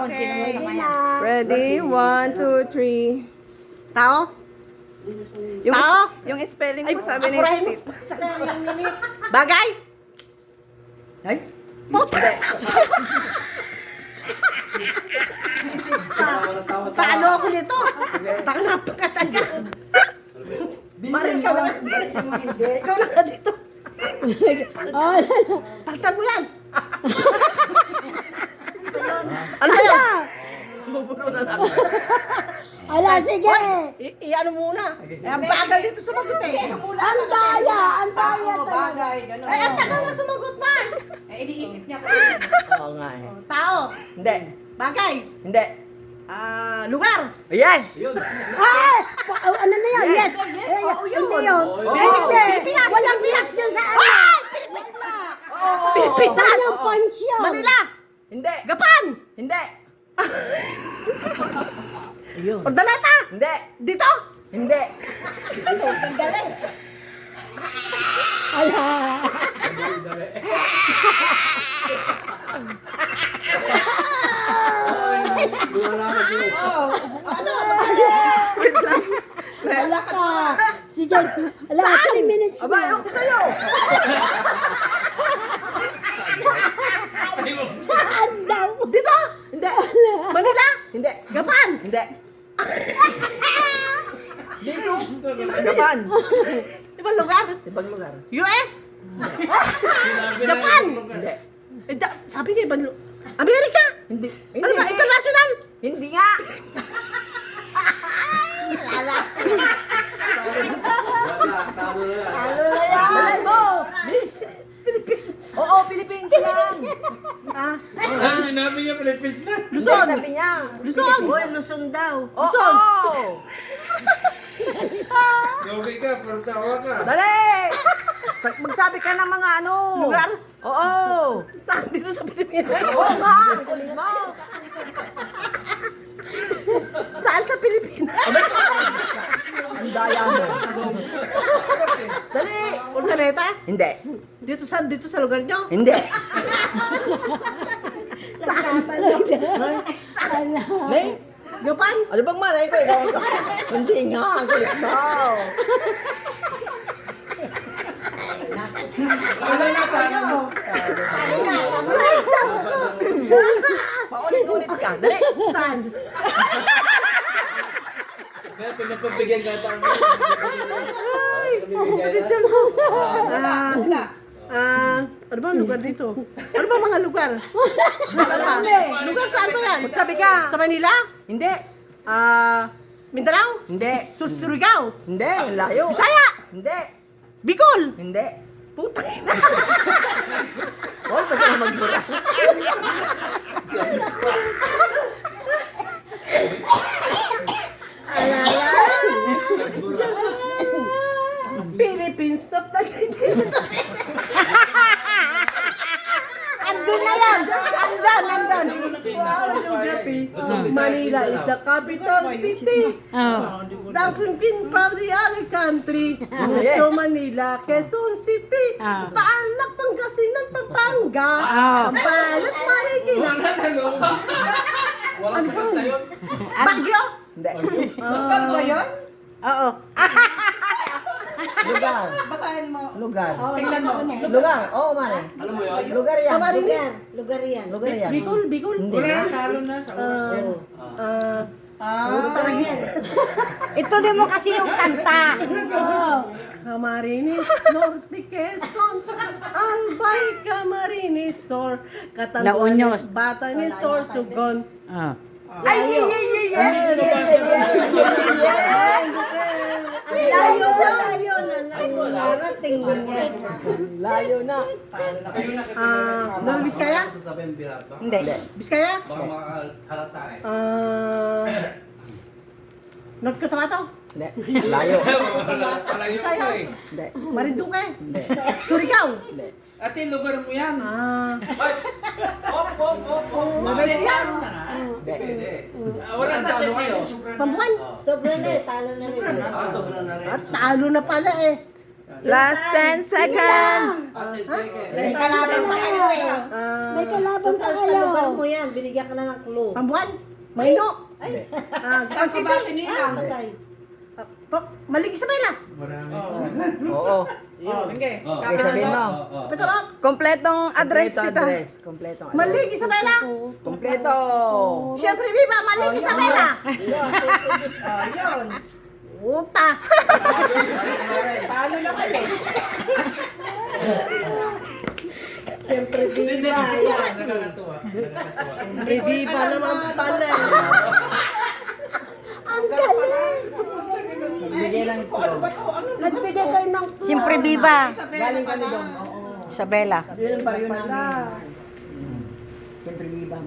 Ready? 1, 2, 3. Tao? Yung, Tao? yung spelling ko sabi ni apurahin mo. Tit. Bagay? Ay? Puta! Talo ako nito. Taka napakataga. Marin ka lang. Ikaw lang ka dito. Taktan mo yan. Ano ba yan? Ala, sige! I-ano muna. Ang bagal dito sumagot eh. Ang daya! Ang daya talaga! Ay, ang tagal na sumagot, Mars. Iniisip niya pa. Oo nga eh. Tao. Hindi. Bagay. Hindi. Lugar. Yes! Ay! Ano na yan? Yes! Oo, yun. Hindi yun. Oo. Hindi! Pilipinas. Walang yes yun sa ano! Pilipinas. Walang punch yun! Manila. Hindi. Gapan. Hindi. Ayun. Ordaleta. Hindi. Dito. Hindi. Ala! Wala ka! Sige! Ala, 3 minutes Aba, na! ewan ko sa'yo. Saan daw? Dito. Hindi. Manila. Hindi. Gapan. Hindi. Japan. Ibang lugar. Ibang lugar. US. Japan. Hindi. Sabi niya ibang lugar. Amerika. Hindi. Ano ba? International. Hindi nga. Ano na yan? Alam mo. Oo, Philippines lang. Nabi niya Philippines na. Luzon. Sabi niya. Luzon. Uy, Luzon daw. Luzon. Oo. Okay ka, pero tawa ka. Dali. Magsabi ka ng mga ano. Lugar? Oo. Saan? Dito sa Pilipinas. Oo nga. Kulit mo. Saan sa Pilipinas? Ang daya mo. Dali. Ordaleta. Hindi. Dito sa lugar nyo. Hindi. Nay, Gapan. ano bang malay ko? Ikaw ka. Hindi nga. Ang kulit mo. Ano na paano mo? Paulit-ulit ka. Dali. Saan? Kaya pinapabigyan ka tayo. Sakit dyan ko. Ano ba ang lugar dito? Ano ba mga lugar? Lugar saan ba yan? Sabi ka. Sa Manila? Hindi. Mindanao? Hindi. Surigao? Hindi. Ang layo. Bisaya? Hindi. Bicol? Hindi. Putang ina. Huwag pa siya magmura. Philippines, stop na dito. Andun na yan! Andan. Wow, geography. Manila is the capital city. The Philippine Provincial Country. Metro Manila, Quezon City. Tarlac, Pangasinan, Pampanga. Pampales, Marikina. Walang sakit na yun. Baguio. Hindi. Lugar ba yun? Oo. Lugar. Basahin mo. Lugar. Tingnan mo. Lugar. Oo, mare. Alam mo yun? Lugar yan. Camarines. Lugar yan. Lugar yan. Bicol. Hindi. Wala, talo na sa oras yan. Taragis. Ito din mo kasi yung kanta. Camarines, Norte, Quezon, Albay, Camarines, Sur, Catanduanes, Batanes, Sorsogon. Ay, Layo na. Narating mo niya. Layo na. Nueva Vizcaya? Hindi. Biskaya? Baka makahalata eh. North Cotabato? Hindi. Layo. Palagi ko Visayas? eh. Hindi. Marinduque? Hindi. Surigao? Hindi. Ate, lugar mo yan. Ah, Ay! Op. Nueva Ecija? Pwede. Wala na siya sa'yo. Pambukan? Sobra na eh. Talo na rin. Sobra na rin. At talo na pala eh. Last 10 seconds. May kalaban sa kayo eh. May kalaban Sa pa kayo. lugar mo yan, binigyan ka na ng clue. Pambuan? Mahino? Ay, Saan ka ba sinilang? Malig Isabela. Marami. Oo. Oh, okay. Oh. Okay, sabihin mo. Ito lang. Kompletong address, Kompleto tita. address. Kompleto address. Malig Isabela. Kompleto. Siyempre, Viva, Malig Isabela. Oh, yun. Puta. Paano na kayo? Siyempre, Viva. Yan. Nakakatuwa. Siyempre, Viva naman pala. Ang galing. Bigyan ng Ano ba to? Ano? Nagbigay kayo ng Siyempre, Viva. Galing kami doon. Isabela. Yun ang baryo namin. Siyempre, Viva.